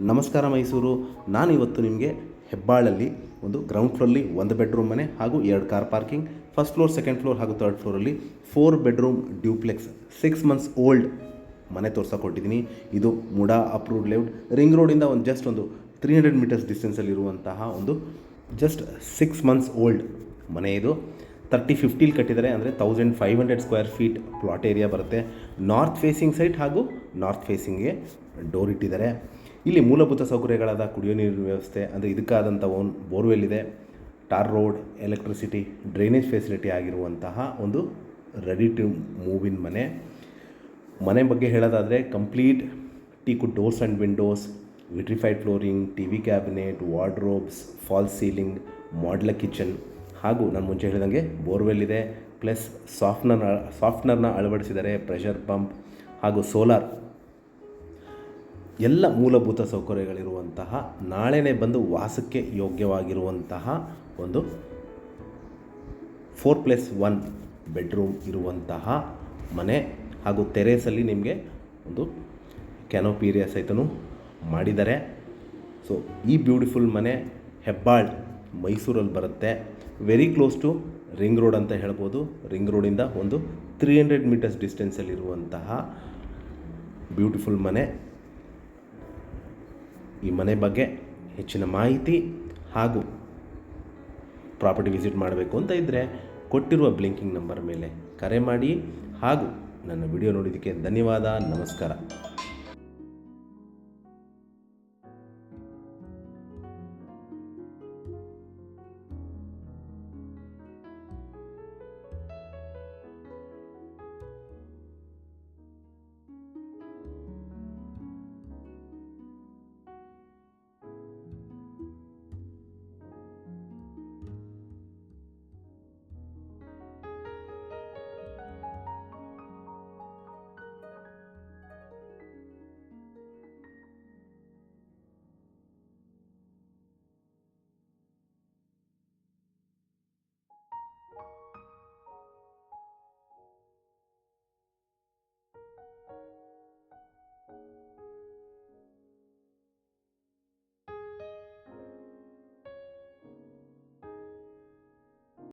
ನಮಸ್ಕಾರ ಮೈಸೂರು. ನಾನಿವತ್ತು ನಿಮಗೆ ಹೆಬ್ಬಾಳಲ್ಲಿ ಒಂದು ಗ್ರೌಂಡ್ ಫ್ಲೋರಲ್ಲಿ 1 ಬೆಡ್ರೂಮ್ ಮನೆ ಹಾಗೂ 2 car parking, first floor, second floor ಹಾಗೂ ಥರ್ಡ್ ಫ್ಲೋರಲ್ಲಿ 4 ಬೆಡ್ರೂಮ್ ಡ್ಯೂಪ್ಲೆಕ್ಸ್ 6 ಮಂತ್ಸ್ ಓಲ್ಡ್ ಮನೆ ತೋರ್ಸೋಕೊಟ್ಟಿದ್ದೀನಿ. ಇದು ಮುಡಾ ಅಪ್ರೂವ್ಡ್ ಲೇಔಟ್, ರಿಂಗ್ ರೋಡಿಂದ ಜಸ್ಟ್ ಒಂದು 300 ಮೀಟರ್ಸ್ ಡಿಸ್ಟೆನ್ಸಲ್ಲಿರುವಂತಹ ಒಂದು ಜಸ್ಟ್ 6 ಮಂತ್ಸ್ ಓಲ್ಡ್ ಮನೆ. ಇದು 30-50 ಕಟ್ಟಿದ್ದಾರೆ, ಅಂದರೆ 1500 ಸ್ಕ್ವೇರ್ ಫೀಟ್ ಪ್ಲಾಟ್ ಏರಿಯಾ ಬರುತ್ತೆ. ನಾರ್ತ್ ಫೇಸಿಂಗ್ ಸೈಟ್ ಹಾಗೂ ನಾರ್ತ್ ಫೇಸಿಂಗ್ಗೆ ಡೋರ್ ಇಟ್ಟಿದ್ದಾರೆ. ಇಲ್ಲಿ ಮೂಲಭೂತ ಸೌಕರ್ಯಗಳಾದ ಕುಡಿಯೋ ನೀರಿನ ವ್ಯವಸ್ಥೆ, ಅಂದರೆ ಇದಕ್ಕಾದಂಥ ಬೋರ್ವೆಲ್ ಇದೆ, tar road, electricity, drainage facility ಆಗಿರುವಂತಹ ಒಂದು ರೆಡಿ ಟು ಮೂವ್ ಇನ್ ಮನೆ. ಮನೆ ಬಗ್ಗೆ ಹೇಳೋದಾದರೆ complete teakwood doors and windows, vitrified flooring, T V cabinet, wardrobes, false ceiling, modular kitchen ಹಾಗೂ ನಾನು ಮುಂಚೆ ಹೇಳಿದಂಗೆ ಬೋರ್ವೆಲ್ ಇದೆ, ಪ್ಲಸ್ ಸಾಫ್ಟ್ನರ್ನ ಅಳವಡಿಸಿದ್ದಾರೆ, ಪ್ರೆಷರ್ ಪಂಪ್ ಹಾಗೂ ಸೋಲಾರ್, ಎಲ್ಲ ಮೂಲಭೂತ ಸೌಕರ್ಯಗಳಿರುವಂತಹ, ನಾಳೆನೇ ಬಂದು ವಾಸಕ್ಕೆ ಯೋಗ್ಯವಾಗಿರುವಂತಹ ಒಂದು 4+1 ಬೆಡ್ರೂಮ್ ಇರುವಂತಹ ಮನೆ. ಹಾಗೂ ಟೆರೇಸಲ್ಲಿ ನಿಮಗೆ ಒಂದು ಕ್ಯಾನೋಪಿ ಏರಿಯಾ ಸಹಿತನೂ ಮಾಡಿದ್ದಾರೆ. ಸೊ ಈ ಬ್ಯೂಟಿಫುಲ್ ಮನೆ ಹೆಬ್ಬಾಳ್ ಮೈಸೂರಲ್ಲಿ ಬರುತ್ತೆ. Very close to ring road ಅಂತ ಹೇಳ್ಬೋದು. ರಿಂಗ್ ರೋಡಿಂದ ಒಂದು 300 ಮೀಟರ್ಸ್ ಡಿಸ್ಟೆನ್ಸಲ್ಲಿರುವಂತಹ ಬ್ಯೂಟಿಫುಲ್ ಮನೆ. ಈ ಮನೆ ಬಗ್ಗೆ ಹೆಚ್ಚಿನ ಮಾಹಿತಿ ಹಾಗೂ ಪ್ರಾಪರ್ಟಿ ವಿಸಿಟ್ ಮಾಡಬೇಕು ಅಂತ ಇದ್ದರೆ ಕೊಟ್ಟಿರುವ ಬ್ಲಿಂಕಿಂಗ್ ನಂಬರ್ ಮೇಲೆ ಕರೆ ಮಾಡಿ. ಹಾಗೂ ನನ್ನ ವಿಡಿಯೋ ನೋಡಿದ್ದಕ್ಕೆ ಧನ್ಯವಾದ. ನಮಸ್ಕಾರ.